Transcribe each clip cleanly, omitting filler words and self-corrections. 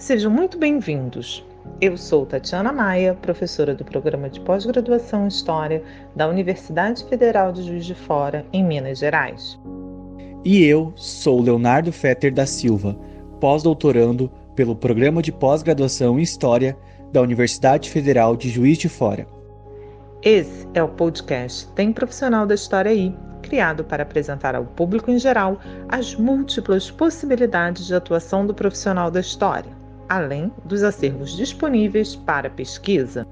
Sejam muito bem-vindos. Eu sou Tatiana Maia, professora do Programa de Pós-Graduação em História da Universidade Federal de Juiz de Fora, em Minas Gerais. E eu sou Leonardo Fetter da Silva, pós-doutorando pelo Programa de Pós-Graduação em História da Universidade Federal de Juiz de Fora. Esse é o podcast Tem Profissional da História aí, criado para apresentar ao público em geral as múltiplas possibilidades de atuação do profissional da história, além dos acervos disponíveis para pesquisa.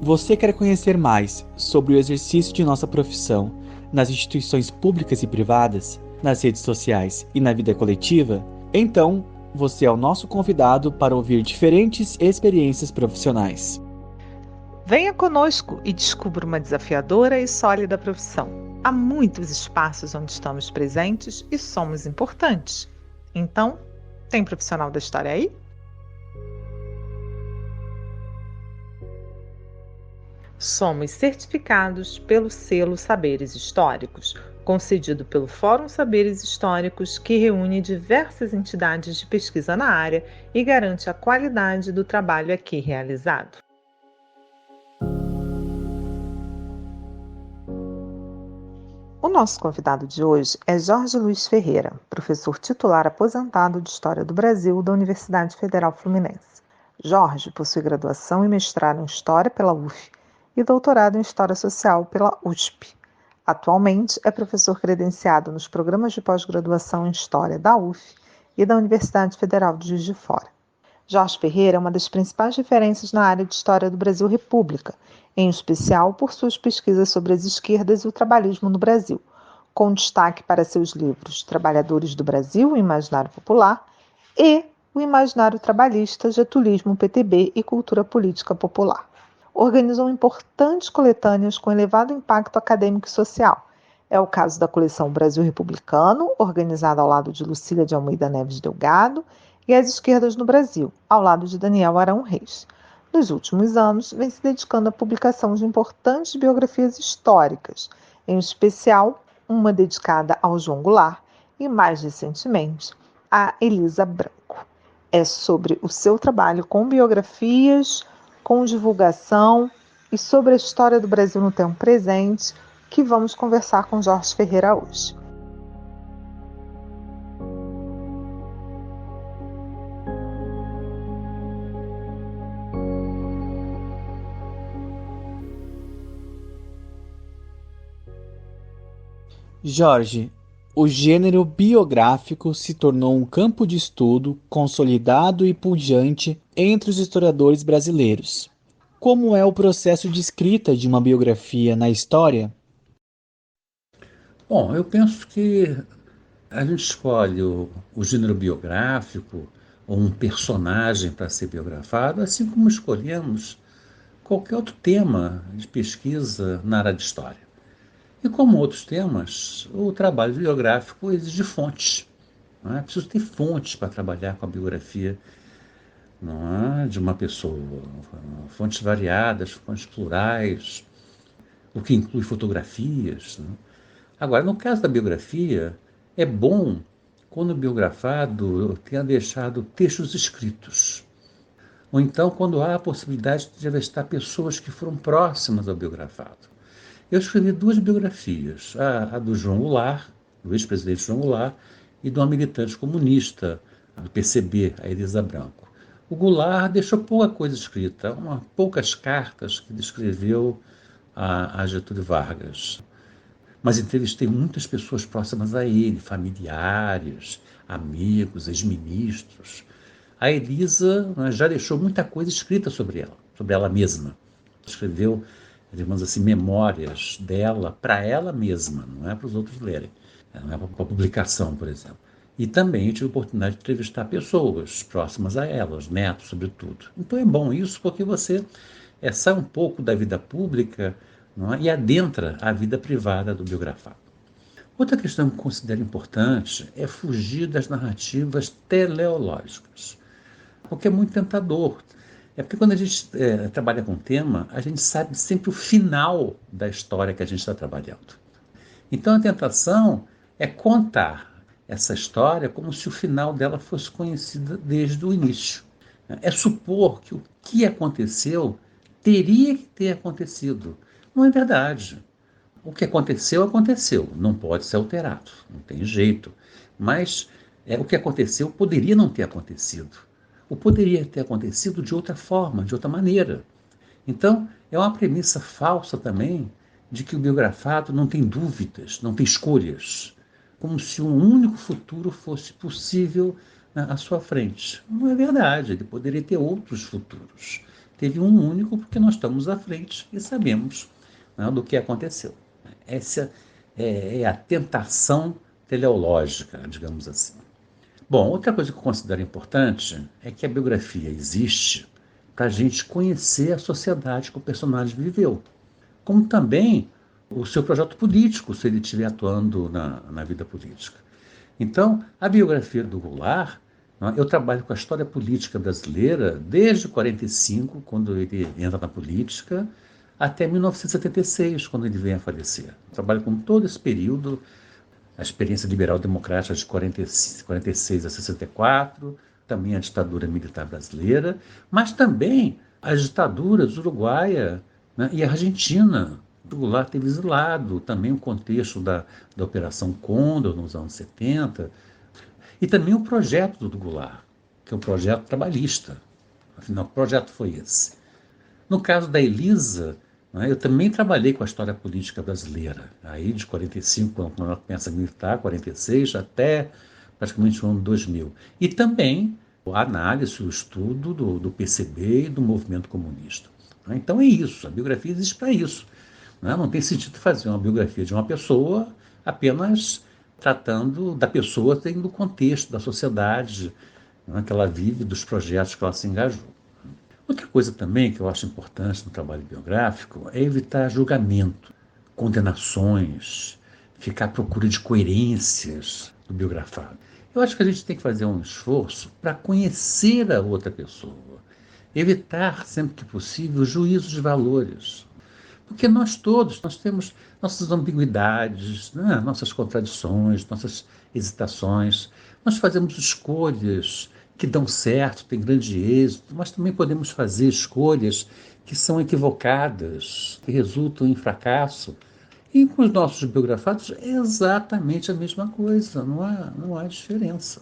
Você quer conhecer mais sobre o exercício de nossa profissão nas instituições públicas e privadas, nas redes sociais e na vida coletiva? Então, você é o nosso convidado para ouvir diferentes experiências profissionais. Venha conosco e descubra uma desafiadora e sólida profissão. Há muitos espaços onde estamos presentes e somos importantes. Então, tem profissional da história aí? Somos certificados pelo selo Saberes Históricos, concedido pelo Fórum Saberes Históricos, que reúne diversas entidades de pesquisa na área e garante a qualidade do trabalho aqui realizado. O nosso convidado de hoje é Jorge Luiz Ferreira, professor titular aposentado de História do Brasil da Universidade Federal Fluminense. Jorge possui graduação e mestrado em História pela UF e doutorado em História Social pela USP. Atualmente é professor credenciado nos programas de pós-graduação em História da UF e da Universidade Federal de Juiz de Fora. Jorge Ferreira é uma das principais referências na área de História do Brasil República, em especial por suas pesquisas sobre as esquerdas e o trabalhismo no Brasil, com destaque para seus livros Trabalhadores do Brasil, o Imaginário Popular, e O Imaginário Trabalhista, Getulismo, PTB e Cultura Política Popular. Organizou importantes coletâneas com elevado impacto acadêmico e social. É o caso da coleção Brasil Republicano, organizada ao lado de Lucília de Almeida Neves Delgado, e As Esquerdas no Brasil, ao lado de Daniel Arão Reis. Nos últimos anos, vem se dedicando à publicação de importantes biografias históricas, em especial uma dedicada ao João Goulart e, mais recentemente, a Elisa Branco. É sobre o seu trabalho com biografias, com divulgação e sobre a história do Brasil no tempo presente que vamos conversar com Jorge Ferreira hoje. Jorge, o gênero biográfico se tornou um campo de estudo consolidado e pujante entre os historiadores brasileiros. Como é o processo de escrita de uma biografia na história? Bom, eu penso que a gente escolhe o gênero biográfico ou um personagem para ser biografado, assim como escolhemos qualquer outro tema de pesquisa na área de história. E como outros temas, o trabalho biográfico exige fontes. Não é? Preciso ter fontes para trabalhar com a biografia, não é? De uma pessoa. Fontes variadas, fontes plurais, o que inclui fotografias. Não é? Agora, no caso da biografia, é bom quando o biografado tenha deixado textos escritos. Ou então, quando há a possibilidade de entrevistar pessoas que foram próximas ao biografado. Eu escrevi duas biografias, a do João Goulart, do ex-presidente João Goulart, e de uma militante comunista do PCB, a Elisa Branco. O Goulart deixou pouca coisa escrita, poucas cartas que ele escreveu a Getúlio Vargas. Mas entrevistei muitas pessoas próximas a ele, familiares, amigos, ex-ministros. A Elisa já deixou muita coisa escrita sobre ela mesma. Escreveu, digamos assim, memórias dela para ela mesma, não é para os outros lerem, não é para publicação, por exemplo. E também tive a oportunidade de entrevistar pessoas próximas a ela, os netos, sobretudo. Então é bom isso porque você sai um pouco da vida pública, não é? E adentra a vida privada do biografado. Outra questão que considero importante é fugir das narrativas teleológicas, porque é muito tentador. É porque quando a gente trabalha com um tema, a gente sabe sempre o final da história que a gente está trabalhando. Então a tentação é contar essa história como se o final dela fosse conhecido desde o início. É supor que o que aconteceu teria que ter acontecido. Não é verdade. O que aconteceu, aconteceu. Não pode ser alterado. Não tem jeito. Mas o que aconteceu poderia não ter acontecido. Ou poderia ter acontecido de outra forma, de outra maneira. Então, é uma premissa falsa também de que o biografado não tem dúvidas, não tem escolhas, como se um único futuro fosse possível à sua frente. Não é verdade, ele poderia ter outros futuros. Teve um único porque nós estamos à frente e sabemos, né, do que aconteceu. Essa é a tentação teleológica, digamos assim. Bom, outra coisa que eu considero importante é que a biografia existe para a gente conhecer a sociedade que o personagem viveu, como também o seu projeto político, se ele estiver atuando na vida política. Então, a biografia do Goulart, né, eu trabalho com a história política brasileira desde 45, quando ele entra na política, até 1976, quando ele vem a falecer. Eu trabalho com todo esse período, a experiência liberal democrática de 46 a 64, também a ditadura militar brasileira, mas também as ditaduras uruguaia, né, e argentina. O Goulart teve exilado, também o contexto da Operação Condor nos anos 70, e também o projeto do Goulart, que é o projeto trabalhista. Afinal, que projeto foi esse? No caso da Elisa, né, eu também trabalhei com a história política brasileira, aí de 45, quando ela começa a militar, 46, até praticamente o ano 2000. E também a análise, o estudo do PCB e do movimento comunista. Então é isso, a biografia existe para isso. Não tem sentido fazer uma biografia de uma pessoa apenas tratando da pessoa dentro do contexto da sociedade, né, que ela vive, dos projetos que ela se engajou. Outra coisa também que eu acho importante no trabalho biográfico é evitar julgamento, condenações, ficar à procura de coerências do biografado. Eu acho que a gente tem que fazer um esforço para conhecer a outra pessoa, evitar, sempre que possível, juízos de valores. Porque nós todos, nós temos nossas ambiguidades, né? Nossas contradições, nossas hesitações. Nós fazemos escolhas que dão certo, têm grande êxito, mas também podemos fazer escolhas que são equivocadas, que resultam em fracasso. E com os nossos biografados é exatamente a mesma coisa, não há diferença.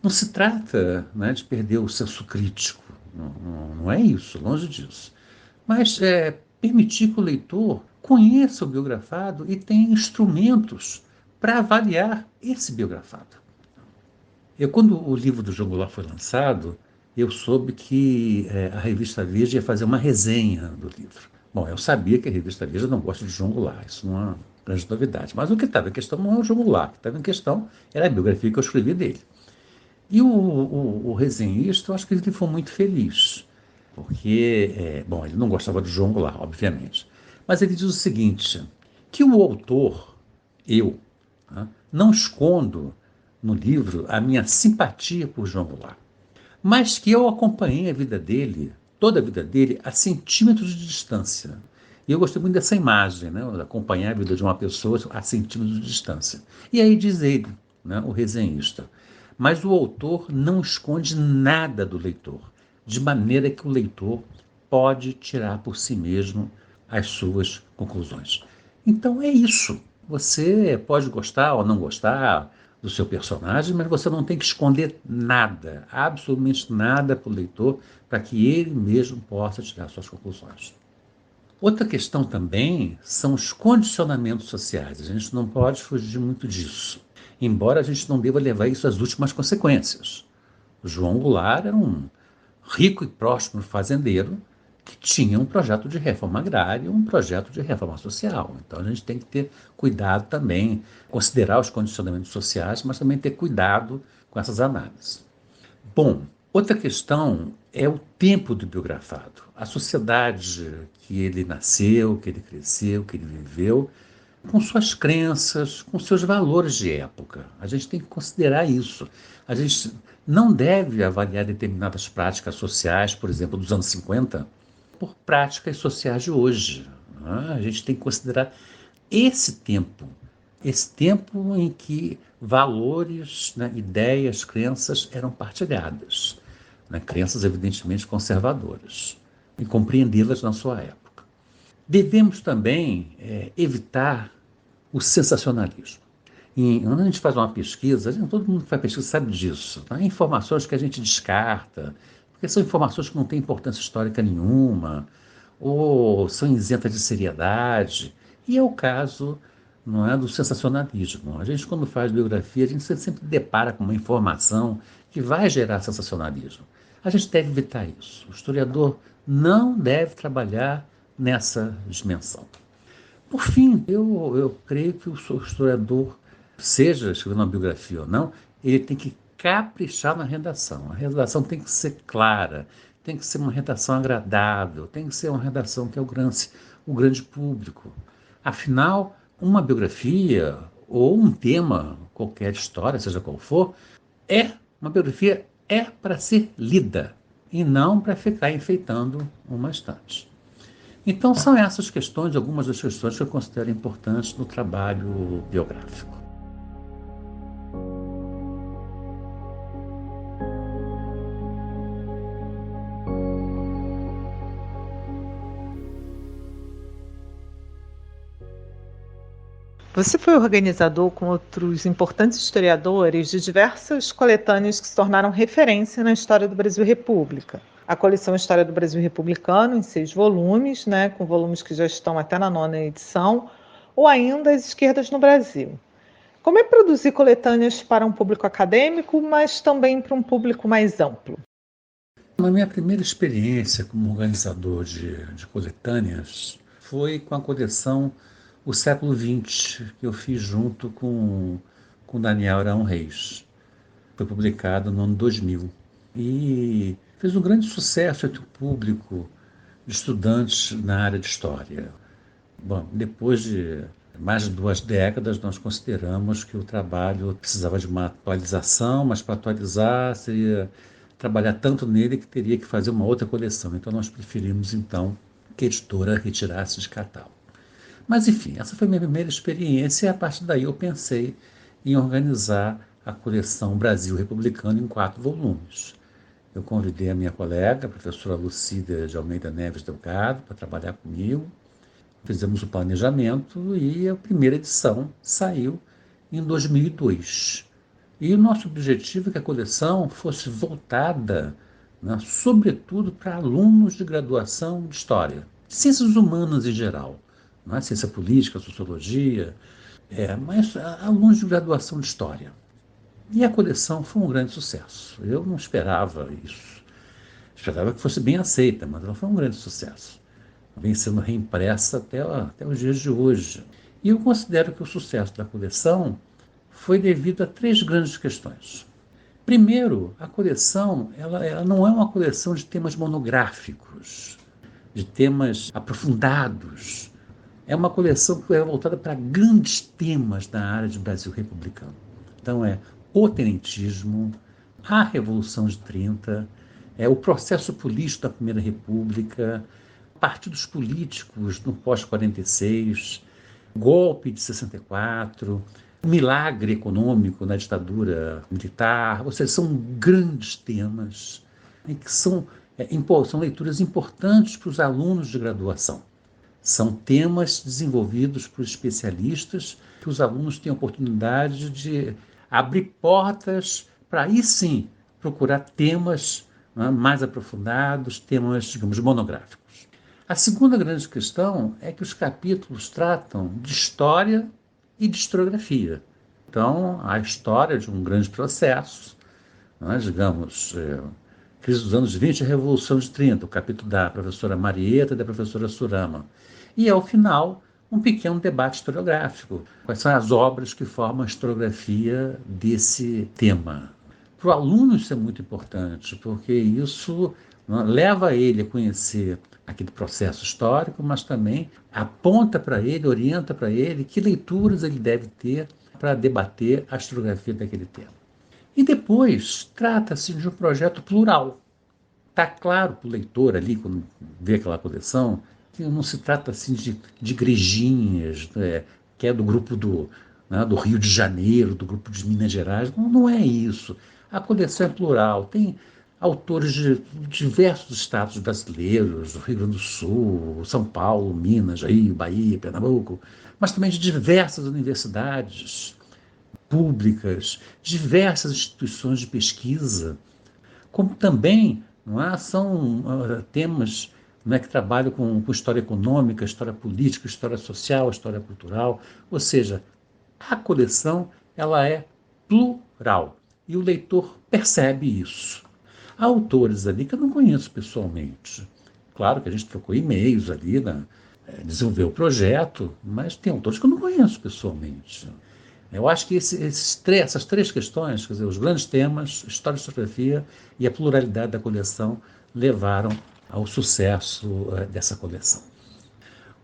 Não se trata, né, de perder o senso crítico, não é isso, longe disso. Mas permitir que o leitor conheça o biografado e tenha instrumentos para avaliar esse biografado. Quando o livro do João Goulart foi lançado, eu soube que a revista Veja ia fazer uma resenha do livro. Bom, eu sabia que a revista Veja não gosta de João Goulart, isso não é uma grande novidade. Mas o que estava em questão não é o João Goulart, o que estava em questão era a biografia que eu escrevi dele. E o resenhista, eu acho que ele foi muito feliz, porque, bom, ele não gostava do João Goulart, obviamente, mas ele diz o seguinte, que o autor, eu, né, não escondo no livro a minha simpatia por João Goulart, mas que eu acompanhei a vida dele, toda a vida dele, a centímetros de distância. E eu gostei muito dessa imagem, né, de acompanhar a vida de uma pessoa a centímetros de distância. E aí diz ele, né, o resenhista, mas o autor não esconde nada do leitor, de maneira que o leitor pode tirar por si mesmo as suas conclusões. Então é isso. Você pode gostar ou não gostar do seu personagem, mas você não tem que esconder nada, absolutamente nada para o leitor, para que ele mesmo possa tirar suas conclusões. Outra questão também são os condicionamentos sociais. A gente não pode fugir muito disso, embora a gente não deva levar isso às últimas consequências. O João Goulart era um rico e próspero fazendeiro que tinha um projeto de reforma agrária, um projeto de reforma social. Então a gente tem que ter cuidado também, considerar os condicionamentos sociais, mas também ter cuidado com essas análises. Bom, outra questão é o tempo do biografado, a sociedade que ele nasceu, que ele cresceu, que ele viveu, com suas crenças, com seus valores de época. A gente tem que considerar isso. A gente não deve avaliar determinadas práticas sociais, por exemplo, dos anos 50, por práticas sociais de hoje. A gente tem que considerar esse tempo em que valores, né, ideias, crenças eram partilhadas. né? Crenças evidentemente conservadoras, e compreendê-las na sua época. Devemos também evitar o sensacionalismo. Quando a gente faz uma pesquisa, todo mundo que faz pesquisa sabe disso. Tá? Informações que a gente descarta, porque são informações que não têm importância histórica nenhuma, ou são isentas de seriedade. E é o caso, não é, do sensacionalismo. A gente, quando faz biografia, a gente sempre depara com uma informação que vai gerar sensacionalismo. A gente deve evitar isso. O historiador não deve trabalhar nessa dimensão. Por fim, eu creio que o historiador, seja escrevendo uma biografia ou não, ele tem que caprichar na redação. A redação tem que ser clara, tem que ser uma redação agradável, tem que ser uma redação que alcance o grande público. Afinal, uma biografia ou um tema, qualquer história, seja qual for, uma biografia é para ser lida e não para ficar enfeitando uma estante. Então, são essas questões, algumas das questões que eu considero importantes no trabalho biográfico. Você foi organizador com outros importantes historiadores de diversas coletâneas que se tornaram referência na história do Brasil República. A coleção História do Brasil Republicano, em 6 volumes, com volumes que já estão até na 9ª edição, ou ainda As Esquerdas no Brasil. Como é produzir coletâneas para um público acadêmico, mas também para um público mais amplo? A minha primeira experiência como organizador de coletâneas foi com a coleção O Século XX, que eu fiz junto com Daniel Arão Reis. Foi publicado no ano 2000. E fez um grande sucesso entre o público de estudantes na área de história. Bom, depois de mais de 2 décadas, nós consideramos que o trabalho precisava de uma atualização, mas para atualizar seria trabalhar tanto nele que teria que fazer uma outra coleção. Então nós preferimos então que a editora retirasse de catálogo. Mas enfim, essa foi a minha primeira experiência e a partir daí eu pensei em organizar a coleção Brasil Republicano em 4 volumes. Eu convidei a minha colega, a professora Lucília de Almeida Neves Delgado, para trabalhar comigo. Fizemos o planejamento e a primeira edição saiu em 2002. E o nosso objetivo é que a coleção fosse voltada, sobretudo, para alunos de graduação de História, ciências humanas em geral, não é? Ciência política, sociologia, mas alunos de graduação de História. E a coleção foi um grande sucesso. Eu não esperava isso. Esperava que fosse bem aceita, mas ela foi um grande sucesso. Vem sendo reimpressa até os dias de hoje. E eu considero que o sucesso da coleção foi devido a 3 grandes questões. Primeiro, a coleção ela não é uma coleção de temas monográficos, de temas aprofundados. É uma coleção que é voltada para grandes temas da área de Brasil republicano. Então o tenentismo, a Revolução de 30, o processo político da Primeira República, partidos políticos no pós-46, golpe de 64, milagre econômico na ditadura militar. Ou seja, são grandes temas que são leituras importantes para os alunos de graduação. São temas desenvolvidos por especialistas que os alunos têm a oportunidade de abrir portas para, aí sim, procurar temas mais aprofundados, temas, digamos, monográficos. A segunda grande questão é que os capítulos tratam de história e de historiografia. Então, a história de um grande processo, digamos, crise dos anos 20 e a Revolução de 30, o capítulo da professora Marieta e da professora Surama. E, ao final, um pequeno debate historiográfico. Quais são as obras que formam a historiografia desse tema? Para o aluno isso é muito importante, porque isso leva ele a conhecer aquele processo histórico, mas também aponta para ele, orienta para ele que leituras ele deve ter para debater a historiografia daquele tema. E depois, trata-se de um projeto plural. Está claro para o leitor ali, quando vê aquela coleção, que não se trata assim de igrejinhas, que é do grupo do Rio de Janeiro, do grupo de Minas Gerais. Não é isso. A coleção é plural. Tem autores de diversos estados brasileiros, do Rio Grande do Sul, São Paulo, Minas, Rio, Bahia, Pernambuco, mas também de diversas universidades públicas, diversas instituições de pesquisa, como também são temas que trabalham com história econômica, história política, história social, história cultural, ou seja, a coleção ela é plural e o leitor percebe isso. Há autores ali que eu não conheço pessoalmente. Claro que a gente trocou e-mails ali, desenvolveu o projeto, mas tem autores que eu não conheço pessoalmente. Eu acho que essas três questões, quer dizer, os grandes temas, história e historiografia e a pluralidade da coleção, levaram ao sucesso dessa coleção.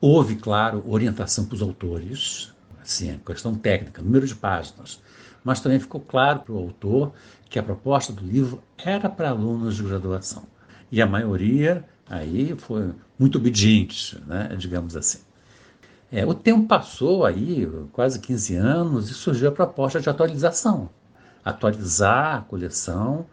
Houve, claro, orientação para os autores, assim, questão técnica, número de páginas, mas também ficou claro para o autor que a proposta do livro era para alunos de graduação. E a maioria aí foi muito obediente, digamos assim. O tempo passou aí, quase 15 anos, e surgiu a proposta de atualização. Atualizar a coleção,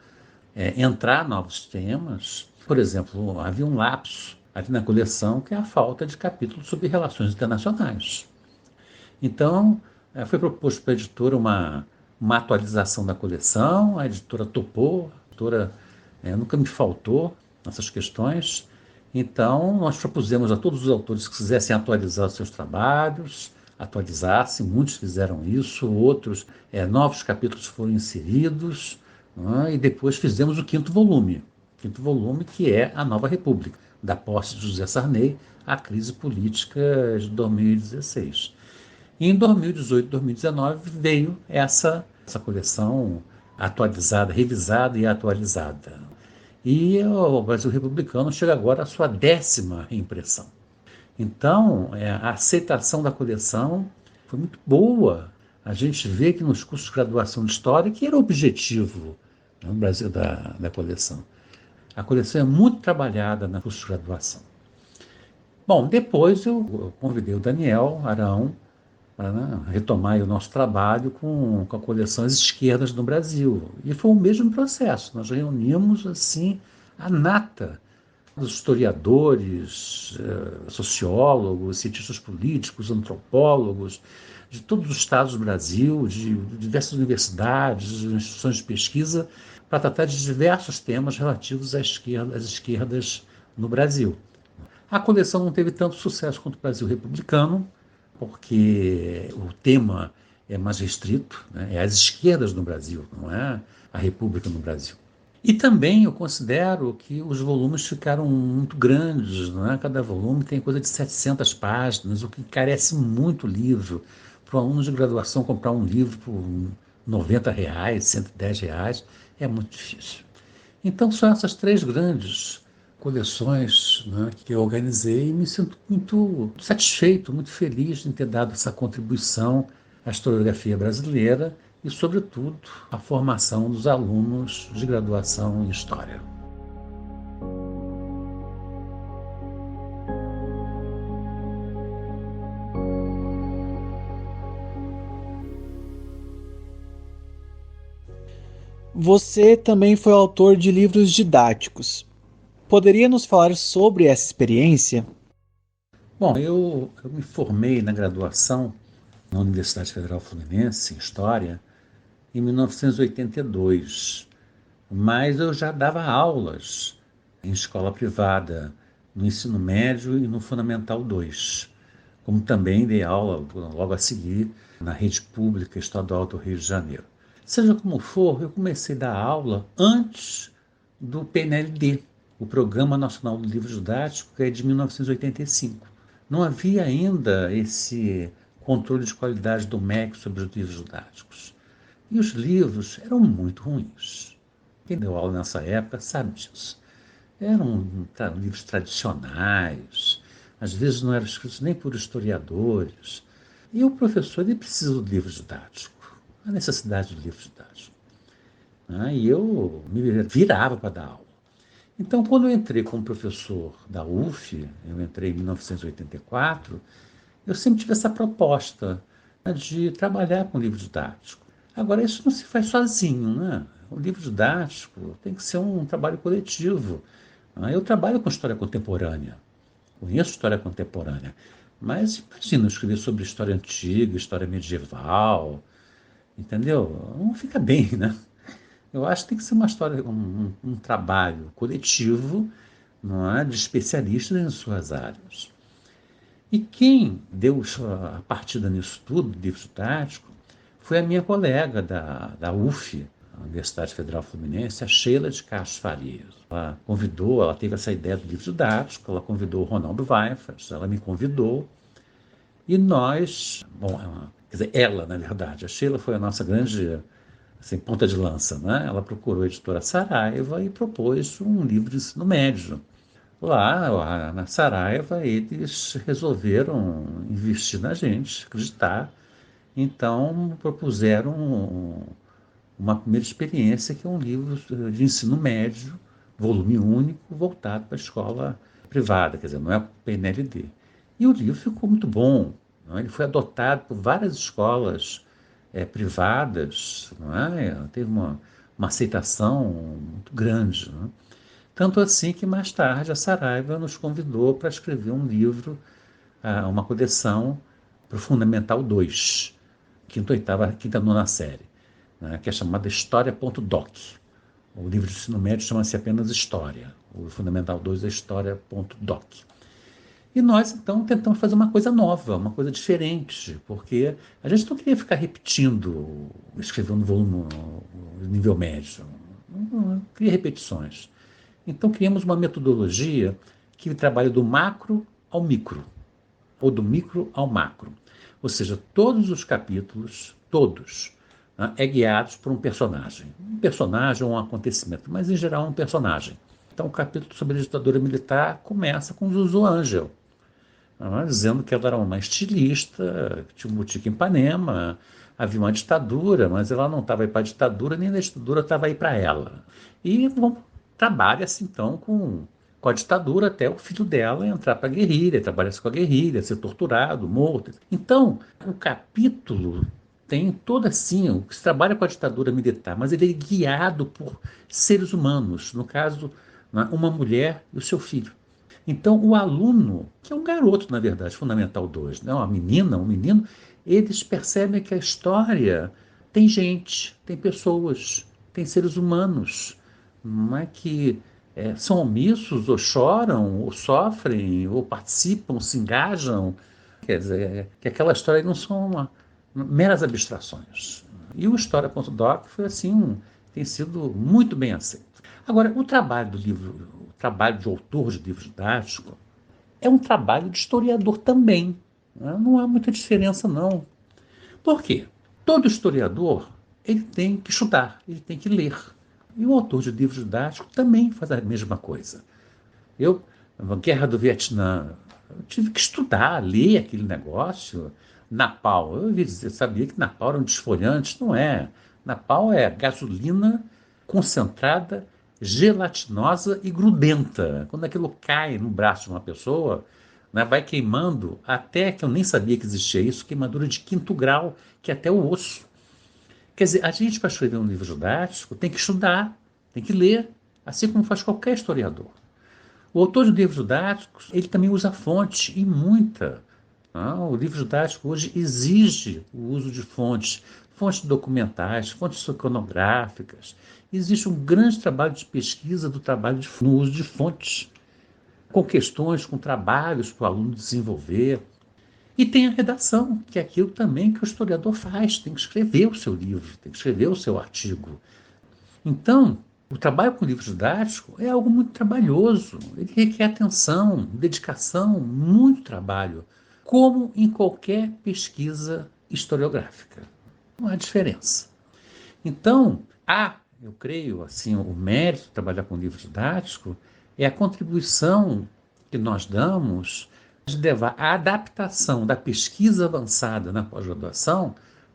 entrar novos temas. Por exemplo, havia um lapso ali na coleção, que é a falta de capítulos sobre relações internacionais. Então, foi proposto para a editora uma atualização da coleção, a editora topou, a editora nunca me faltou nessas questões. Então, nós propusemos a todos os autores que quisessem atualizar os seus trabalhos, atualizassem, muitos fizeram isso, outros, novos capítulos foram inseridos, e depois fizemos o quinto volume, que é a Nova República, da posse de José Sarney à crise política de 2016. E em 2018, 2019, veio essa coleção atualizada, revisada e atualizada. E o Brasil Republicano chega agora à sua 10ª reimpressão. Então, a aceitação da coleção foi muito boa. A gente vê que nos cursos de graduação de História, que era o objetivo no Brasil da coleção. A coleção é muito trabalhada na curso de graduação. Bom, depois eu convidei o Daniel Arão para retomar o nosso trabalho com a coleção As Esquerdas no Brasil. E foi o mesmo processo. Nós reunimos assim a nata dos historiadores, sociólogos, cientistas políticos, antropólogos, de todos os estados do Brasil, de diversas universidades, de instituições de pesquisa, para tratar de diversos temas relativos às esquerdas no Brasil. A coleção não teve tanto sucesso quanto o Brasil Republicano, porque o tema é mais restrito, é as esquerdas no Brasil, não é a República no Brasil. E também eu considero que os volumes ficaram muito grandes, não é? Cada volume tem coisa de 700 páginas, o que encarece muito o livro. Para um aluno de graduação comprar um livro por R$90, R$110, é muito difícil. Então são essas três grandes coleções que eu organizei e me sinto muito satisfeito, muito feliz em ter dado essa contribuição à historiografia brasileira e, sobretudo, à formação dos alunos de graduação em História. Você também foi autor de livros didáticos. Poderia nos falar sobre essa experiência? Bom, eu me formei na graduação na Universidade Federal Fluminense, em História, em 1982, mas eu já dava aulas em escola privada, no ensino médio e no Fundamental 2, como também dei aula logo a seguir na rede pública estadual do Rio de Janeiro. Seja como for, eu comecei a dar aula antes do PNLD, o Programa Nacional do Livro Didático, que é de 1985. Não havia ainda esse controle de qualidade do MEC sobre os livros didáticos. E os livros eram muito ruins. Quem deu aula nessa época sabe disso. Eram livros tradicionais, às vezes não eram escritos nem por historiadores. E o professor ele precisa do livro didático, a necessidade do livro didático. E eu me virava para dar aula. Então, quando eu entrei como professor da UF, eu entrei em 1984, eu sempre tive essa proposta de trabalhar com livro didático. Agora, isso não se faz sozinho, né? o livro didático tem que ser um trabalho coletivo. Eu trabalho com história contemporânea, conheço história contemporânea, mas imagina eu escrever sobre história antiga, história medieval, entendeu? Não fica bem, né? Eu acho que tem que ser uma história, um trabalho coletivo, não é, de especialistas em suas áreas. E quem deu a partida nisso tudo, do livro didático, foi a minha colega da UF, a Universidade Federal Fluminense, a Sheila de Castro Farias. Ela teve essa ideia do livro didático, ela convidou o Ronaldo Weifers, ela me convidou, e nós, quer dizer, ela, na verdade, a Sheila foi a nossa grande assim, ponta de lança, né? Ela procurou a editora Saraiva e propôs um livro de ensino médio. Lá na Saraiva, eles resolveram investir na gente, acreditar. Então, propuseram uma primeira experiência, que é um livro de ensino médio, volume único, voltado para a escola privada, quer dizer, não é PNLD. E o livro ficou muito bom. Não é? Ele foi adotado por várias escolas privadas, não é? Teve uma aceitação muito grande. Não é? Tanto assim que mais tarde a Saraiva nos convidou para escrever um livro, uma coleção para o Fundamental 2, quinta, oitava, quinta, nona série, né, que é chamada História.doc. O livro de ensino médio chama-se apenas História. O Fundamental 2 é História.doc. E nós, então, tentamos fazer uma coisa nova, uma coisa diferente, porque a gente não queria ficar repetindo, escrevendo volume no nível médio. Não queria repetições. Então, criamos uma metodologia que trabalha do macro ao micro, ou do micro ao macro. Ou seja, todos os capítulos, todos, né, guiados por um personagem. Um personagem ou um acontecimento, mas em geral um personagem. Então, o capítulo sobre a ditadura militar começa com Zuzu Angel, dizendo que ela era uma estilista, que tinha um boutique em Ipanema, havia uma ditadura, mas ela não estava aí para a ditadura, nem a ditadura estava aí para ela. E trabalha-se então com a ditadura até o filho dela entrar para a guerrilha, trabalha-se com a guerrilha, ser torturado, morto. Então, o capítulo tem todo assim, o que se trabalha com a ditadura militar, mas ele é guiado por seres humanos, no caso, uma mulher e o seu filho. Então, o aluno, que é um garoto, na verdade, Fundamental 2, né? Uma menina, um menino, eles percebem que a história tem gente, tem pessoas, tem seres humanos, não é que são omissos, ou choram, ou sofrem, ou participam, se engajam. Quer dizer, que aquela história não são meras abstrações. E o História.doc foi assim, tem sido muito bem aceito. Agora, o trabalho do livro, o trabalho de autor de livro didático, é um trabalho de historiador também. Né? Não há muita diferença, não. Por quê? Todo historiador ele tem que estudar, ele tem que ler. E o autor de livro didático também faz a mesma coisa. Na Guerra do Vietnã, eu tive que estudar, ler aquele negócio. Napalm, eu sabia que Napalm era um desfolhante, não é. Napalm é gasolina concentrada, gelatinosa e grudenta. Quando aquilo cai no braço de uma pessoa, né, vai queimando até que eu nem sabia que existia isso, queimadura de 5º grau, que é até o osso. Quer dizer, a gente, para escrever um livro didático, tem que estudar, tem que ler, assim como faz qualquer historiador. O autor de livros didáticos, ele também usa fonte, e muita. O livro didático hoje exige o uso de fontes documentais, fontes iconográficas. Existe um grande trabalho de pesquisa no uso de fontes, com questões, com trabalhos para o aluno desenvolver. E tem a redação, que é aquilo também que o historiador faz, tem que escrever o seu livro, tem que escrever o seu artigo. Então, o trabalho com livro didático é algo muito trabalhoso, ele requer atenção, dedicação, muito trabalho, como em qualquer pesquisa historiográfica. Não há diferença. Então, eu creio, assim, o mérito de trabalhar com livro didático é a contribuição que nós damos de levar a adaptação da pesquisa avançada na pós-graduação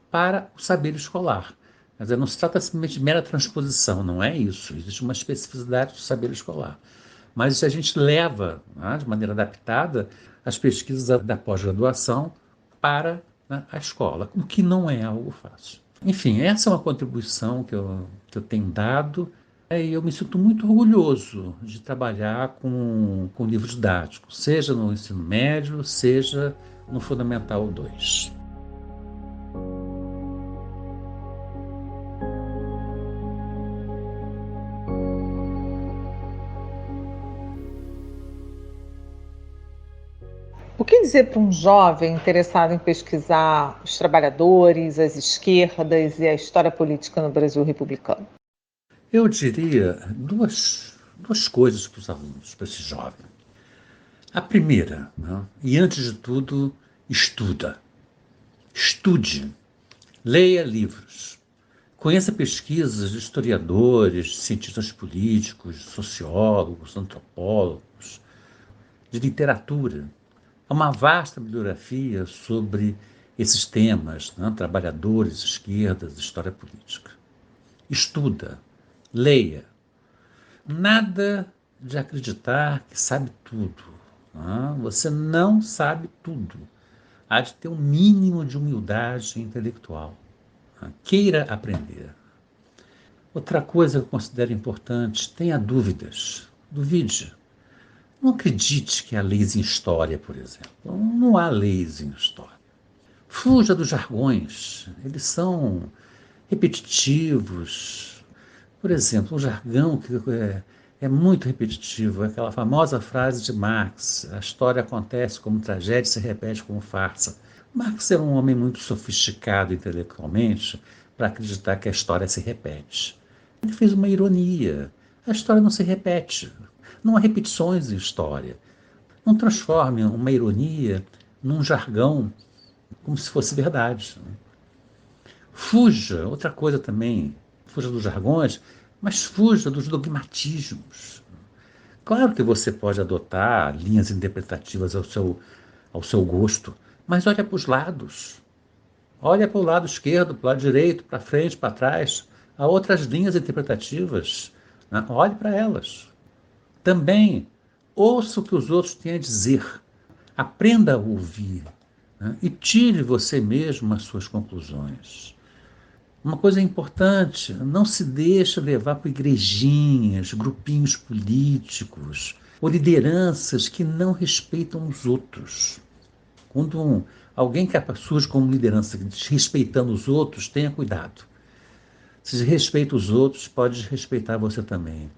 para o saber escolar. Quer dizer, não se trata simplesmente de mera transposição, não é isso. Existe uma especificidade do saber escolar. Mas a gente leva, né, de maneira adaptada, as pesquisas da pós-graduação para, né, a escola, o que não é algo fácil. Enfim, essa é uma contribuição que eu tenho dado, e eu me sinto muito orgulhoso de trabalhar com livro didático, seja no ensino médio, seja no Fundamental 2. O que dizer para um jovem interessado em pesquisar os trabalhadores, as esquerdas e a história política no Brasil republicano? Eu diria duas coisas para os alunos, para esse jovem. A primeira, né, e antes de tudo, estude, leia livros, conheça pesquisas de historiadores, de cientistas políticos, de sociólogos, antropólogos, de literatura. Há uma vasta bibliografia sobre esses temas, né, trabalhadores, esquerdas, história política. Estuda, leia. Nada de acreditar que sabe tudo. Né? Você não sabe tudo. Há de ter um mínimo de humildade intelectual. Né? Queira aprender. Outra coisa que eu considero importante, tenha dúvidas. Duvide. Não acredite que há leis em história, por exemplo. Não há leis em história. Fuja dos jargões. Eles são repetitivos. Por exemplo, um jargão que é muito repetitivo, é aquela famosa frase de Marx: a história acontece como tragédia e se repete como farsa. Marx era um homem muito sofisticado intelectualmente para acreditar que a história se repete. Ele fez uma ironia. A história não se repete. Não há repetições em história. Não transforme uma ironia num jargão como se fosse verdade. Fuja, outra coisa também, fuja dos jargões, mas fuja dos dogmatismos. Claro que você pode adotar linhas interpretativas ao seu gosto, mas olha para os lados. Olha para o lado esquerdo, para o lado direito, para frente, para trás. Há outras linhas interpretativas. Né? Olhe para elas. Também ouça o que os outros têm a dizer. Aprenda a ouvir. Né? E tire você mesmo as suas conclusões. Uma coisa importante, não se deixe levar por igrejinhas, grupinhos políticos ou lideranças que não respeitam os outros. Quando alguém que surge como liderança desrespeitando os outros, tenha cuidado. Se desrespeita os outros, pode desrespeitar você também.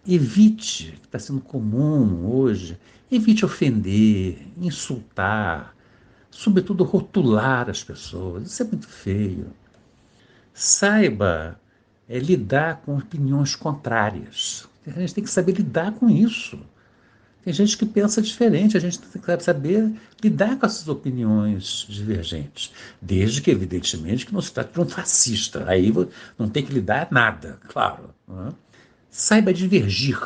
Evite, que está sendo comum hoje, evite ofender, insultar, sobretudo rotular as pessoas. Isso é muito feio. Saiba lidar com opiniões contrárias. A gente tem que saber lidar com isso. Tem gente que pensa diferente, a gente tem que saber lidar com essas opiniões divergentes. Desde que, evidentemente, que não se trata de um fascista. Aí não tem que lidar nada, claro. Né? Saiba divergir,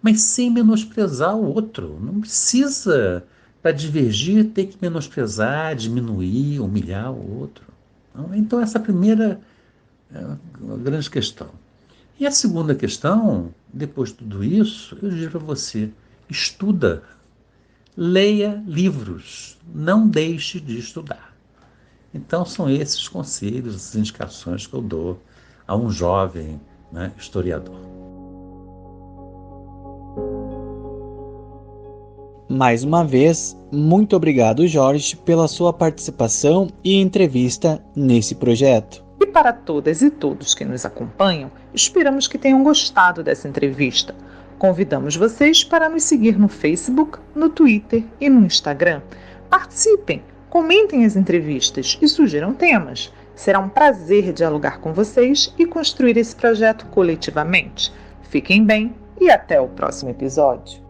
mas sem menosprezar o outro. Não precisa, para divergir, ter que menosprezar, diminuir, humilhar o outro. Então, essa primeira é uma grande questão. E a segunda questão, depois de tudo isso, eu digo para você, estuda, leia livros, não deixe de estudar. Então são esses conselhos, essas indicações que eu dou a um jovem, né, historiador. Mais uma vez, muito obrigado, Jorge, pela sua participação e entrevista nesse projeto. E para todas e todos que nos acompanham, esperamos que tenham gostado dessa entrevista. Convidamos vocês para nos seguir no Facebook, no Twitter e no Instagram. Participem, comentem as entrevistas e sugiram temas. Será um prazer dialogar com vocês e construir esse projeto coletivamente. Fiquem bem e até o próximo episódio.